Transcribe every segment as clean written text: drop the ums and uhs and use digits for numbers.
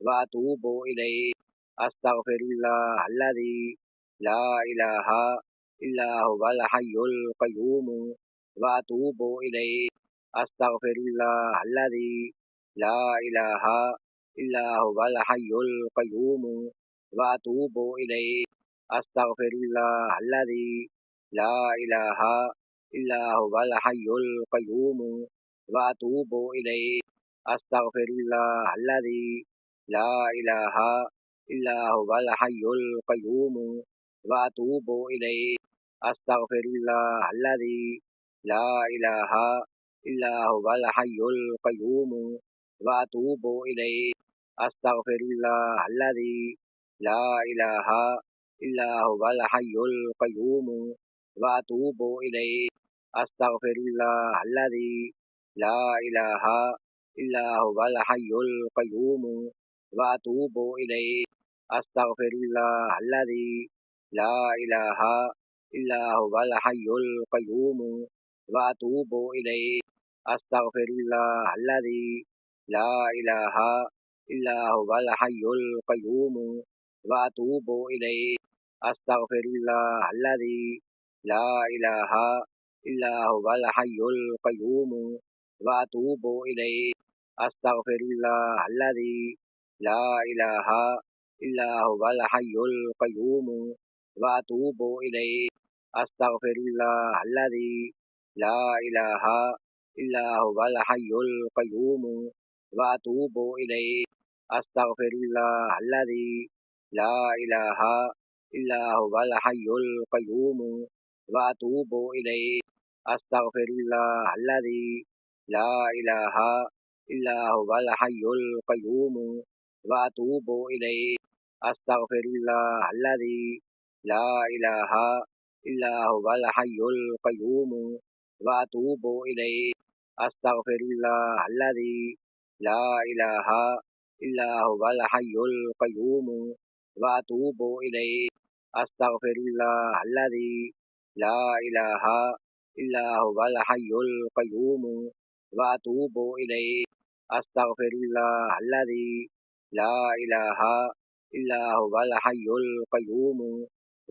وأتوب إليه أستغفر الله الذي لا إله إلا هو الحي القيوم وأتوب إليه أستغفر الله الذي لا إله إلا هو الحي القيوم وأتوب إليه أستغفر الله الذي لا إله إلا هو الحي القيوم وأتوب إليه أستغفر الله الذي لا إله إلا هو الحي القيوم وأتوب إليه أستغفر الله الذي لا إله إلا هو الحي القيوم وأتوب إليه أستغفر الله الذي لا إله إلا هو الحي القيوم وأتوب إليه أستغفر الله الذي لا إله إلا هو الحي القيوم وأتوب إليه أستغفر الله الذي لا إله إلا هو الحي القيوم وأتوب إليه أستغفر الله الذي لا إله إلا هو الحي القيوم وأتوب إليه أستغفر الله الذي لا إله إلا هو الحي القيوم وأتوب إليه أستغفر الله الذي لا إله إلا هو الحي القيوم وأتوب إليه أستغفر الله الذي لا إله إلا هو الحي القيوم وأتوب إليه أستغفر الله الذي لا إله إلا هو الحي القيوم وأتوب إليه أستغفر الله الذي لا إله إلا هو الحي القيوم وأتوب إليه أستغفر الله الذي لا إله إلا هو الحي القيوم وأتوب إليه أستغفر الله الذي لا إله إلا هو الحي القيوم وأتوب إليه أستغفر الله الذي لا إله إلا هو الحي القيوم وأتوب إليه أستغفر الله الذي لا إله إلا هو الحي القيوم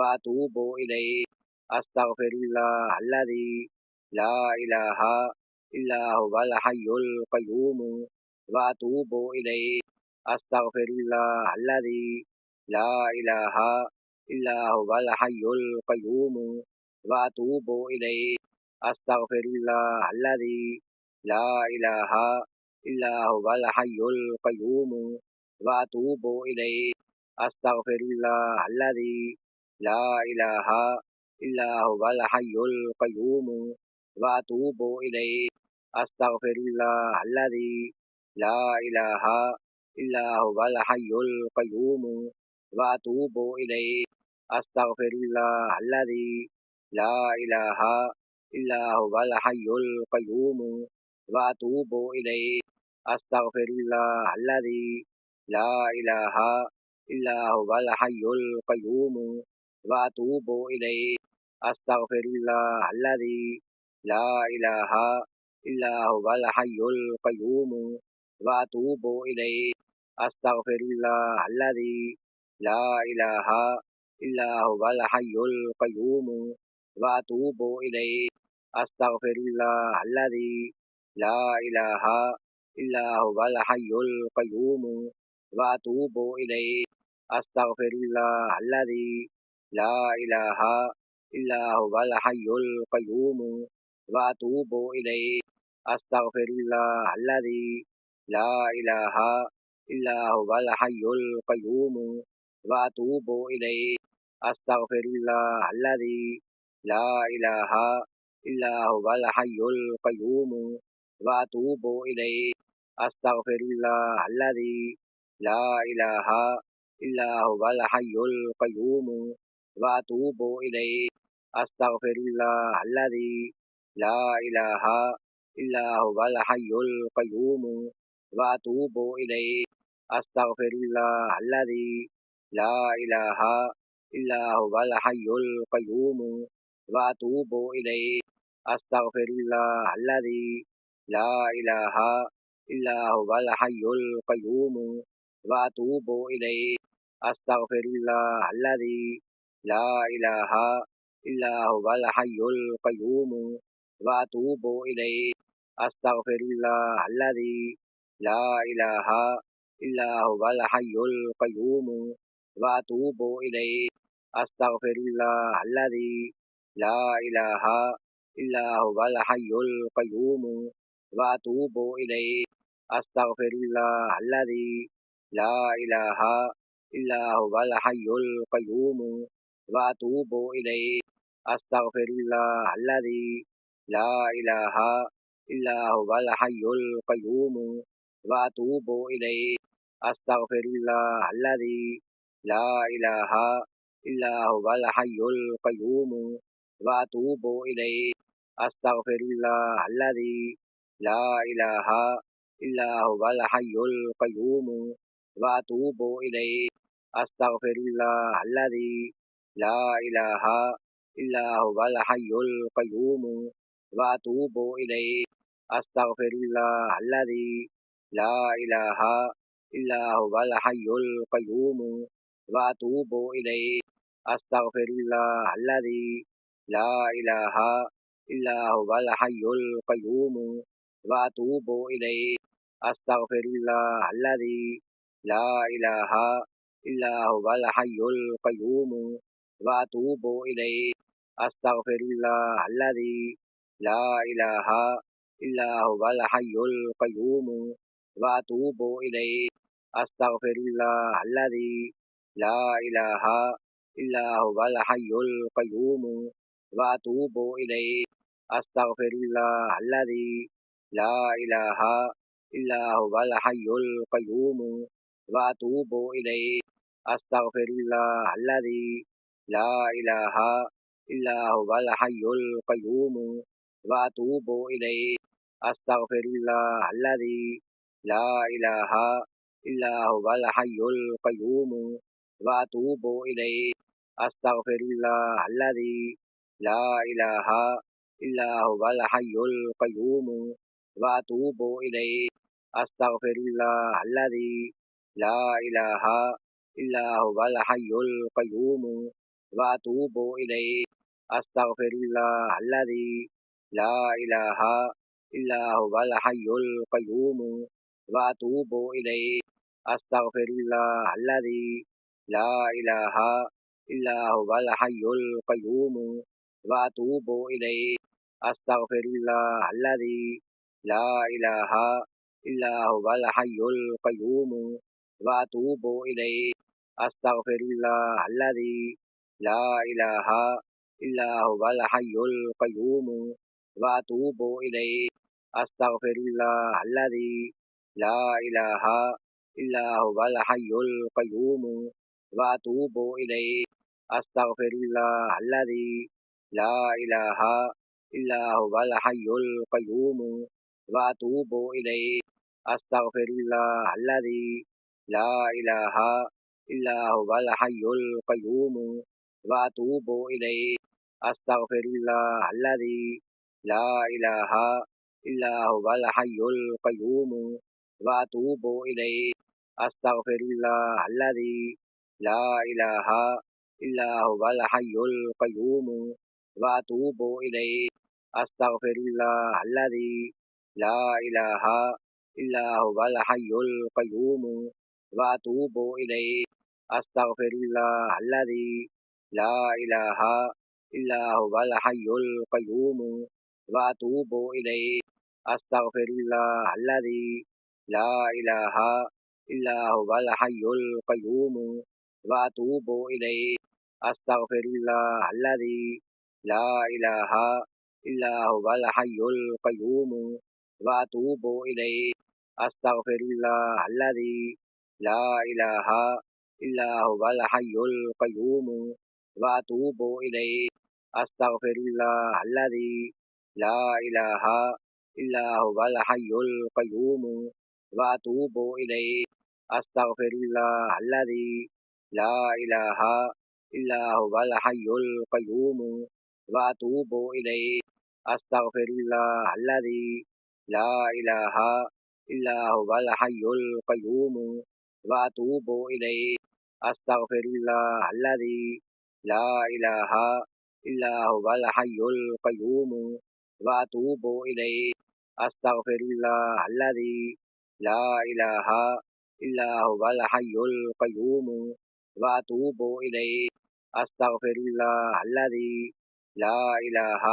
وأتوب إليه أستغفر الله الذي لا إله إلا هو الحي القيوم وأتوب إليه أستغفر الله الذي لا إله إلا هو الحي القيوم وأتوب إليه أستغفر الله الذي لا إله إلا هو الحي القيوم وأتوب إليه أستغفر الله الذي لا إله إلا هو الحي القيوم وأتوب إليه أستغفر الله الذي لا إله إلا هو الحي القيوم وأتوب إليه أستغفر الله الذي لا إله إلا هو الحي القيوم وأتوب إليه أستغفر الله الذي لا إله إلا هو الحي القيوم وأتوب إليه أستغفر الله الذي لا إله إلا هو الحي القيوم وأتوب إليه أستغفر الله الذي لا إله إلا هو الحي القيوم وأتوب إليه أستغفر الله الذي لا إله إلا هو الحي القيوم وأتوب إليه أستغفر الله الذي لا إله إلا هو الحي القيوم وأتوب إليه أستغفر الله الذي لا إله إلا هو الحي القيوم وأتوب إليه أستغفر الله الذي لا إله إلا هو الحي القيوم وأتوب إليه أستغفر الله الذي لا إله إلا هو الحي القيوم وأتوب إليه أستغفر الله الذي لا إله إلا هو الحي القيوم وأتوب إليه أستغفر الله الذي لا إله إلا هو الحي القيوم وأتوب إليه أستغفر الله الذي لا إله إلا هو الحي القيوم وأتوب إليه. أستغفر الله الذي لا إله إلا هو الحي القيوم وأتوب إليه. أستغفر الله الذي لا إله إلا هو الحي القيوم وأتوب إليه. أستغفر الله الذي لا إله إلا هو الحي القيوم وأتوب إليه. أستغفر الله الذي لا إله إلا هو الحي القيوم وأتوب إليه. أستغفر الله الذي لا إله إلا هو الحي القيوم وأتوب إليه. أستغفر الله الذي لا إله إلا هو الحي القيوم وأتوب إليه. أستغفر الله الذي لا إله إلا هو الحي القيوم وأتوب إليه. أستغفر الله الذي لا إله إلا هو الحي القيوم وأتوب إليه. أستغفر الله الذي لا إله إلا هو الحي القيوم وأتوب إليه. أستغفر الله الذي لا إله إلا هو الحي القيوم وأتوب إليه. أستغفر الله الذي لا إله إلا هو الحي القيوم وأتوب إليه. أستغفر الله الذي لا إله إلا هو الحي القيوم وأتوب إليه. أستغفر الله الذي لا إله إلا هو الحي القيوم وأتوب إليه. أستغفر الله الذي لا إله إلا هو الحي القيوم وأتوب إليه. أستغفر الله الذي لا إله إلا هو الحي القيوم وأتوب إليه. أستغفر الله الذي لا إله إلا هو الحي القيوم وأتوب إليه. أستغفر الله الذي لا إله إلا هو الحي القيوم وأتوب إليه. أستغفر الله الذي لا إله إلا هو الحي القيوم وأتوب إليه. أستغفر الله الذي لا إله إلا هو الحي القيوم وأتوب إليه. أستغفر الله الذي لا إله إلا هو الحي القيوم وأتوب إليه. أستغفر الله الذي لا إله إلا هو الحي القيوم وأتوب إليه. أستغفر الله الذي لا إله إلا هو الحي القيوم وأتوب إليه. أستغفر الله الذي لا إله إلا هو الحي القيوم وأتوب إليه. أستغفر الله الذي لا إله إلا هو الحي القيوم وأتوب إليه. أستغفر الله الذي لا إله إلا هو الحي القيوم وأتوب إليه. أستغفر الله الذي لا إله إلا هو الحي القيوم وأتوب إليه. أستغفر الله الذي لا إله إلا هو الحي القيوم وأتوب إليه. أستغفر الله الذي لا إله إلا هو الحي القيوم وأتوب إليه. أستغفر الله الذي لا إله إلا هو الحي القيوم وأتوب إليه. أستغفر الله الذي لا إله إلا هو الحي القيوم وأتوب إليه. أستغفر الله الذي لا إله إلا هو الحي القيوم وأتوب إليه. أستغفر الله الذي لا إله إلا هو الحي القيوم وأتوب إليه. أستغفر الله الذي لا إله إلا هو الحي القيوم وأتوب إليه. أستغفر الله الذي لا إله إلا هو الحي القيوم وأتوب إليه. أستغفر الله الذي لا إله إلا هو الحي القيوم وأتوب إليه. أستغفر الله الذي لا إله إلا هو الحي القيوم وأتوب إليه. أستغفر الله الذي لا إله إلا هو الحي القيوم وأتوب إليه. أستغفر الله الذي لا إله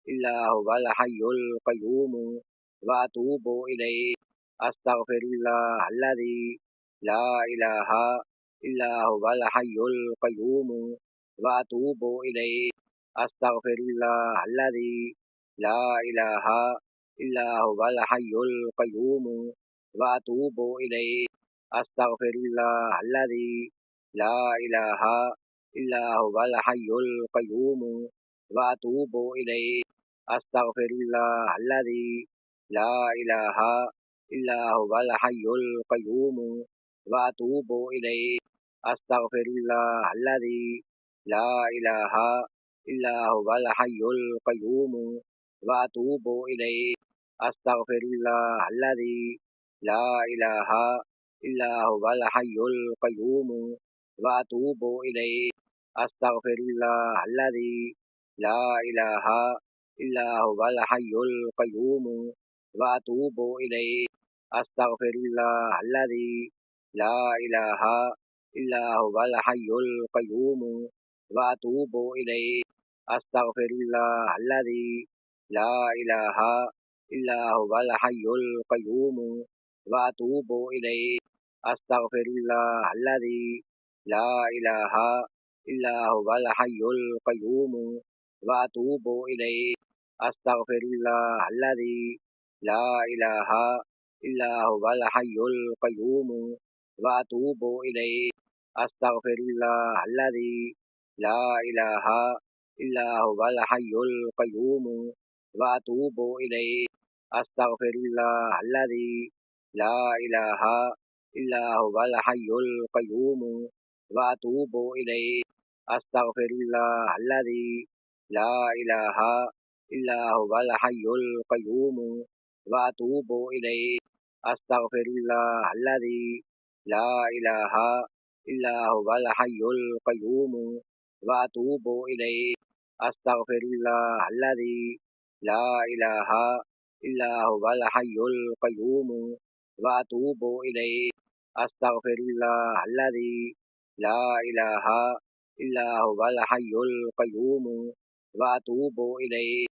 إلا هو الحي القيوم وأتوب إليه. أستغفر الله الذي لا إله إلا هو الحي القيوم وأتوب إليه. أستغفر الله الذي لا إله إلا هو الحي القيوم وأتوب إليه. أستغفر الله الذي لا إله إلا هو الحي القيوم وأتوب إليه. أستغفر الله الذي لا إله إلا هو الحي القيوم وأتوب إليه. أستغفر الله الذي لا إله إلا هو الحي القيوم وأتوب إليه. أستغفر الله الذي لا إله إلا هو الحي القيوم وأتوب إليه. أستغفر الله الذي لا إله إلا هو الحي القيوم وأتوب إليه. أستغفر الله الذي لا إله إلا هو الحي القيوم وأتوب إليه. أستغفر الله الذي لا إله إلا هو الحي القيوم وأتوب إليه. أستغفر الله الذي لا إله إلا هو الحي القيوم وأتوب إليه. أستغفر الله الذي لا إله إلا هو الحي القيوم وأتوب إليه. أستغفر الله الذي لا إله إلا هو الحي القيوم وأتوب إليه. أستغفر الله الذي لا إله إلا هو الحي القيوم وأتوب إليه. أستغفر الله الذي لا إله إلا هو الحي القيوم وأتوب إليه. أستغفر الله الذي لا إله إلا هو الحي القيوم وأتوب إليه. أستغفر الله الذي لا إله إلا هو الحي القيوم وأتوب إليه. أستغفر الله الذي لا إله إلا هو الحي القيوم وأتوب إليه.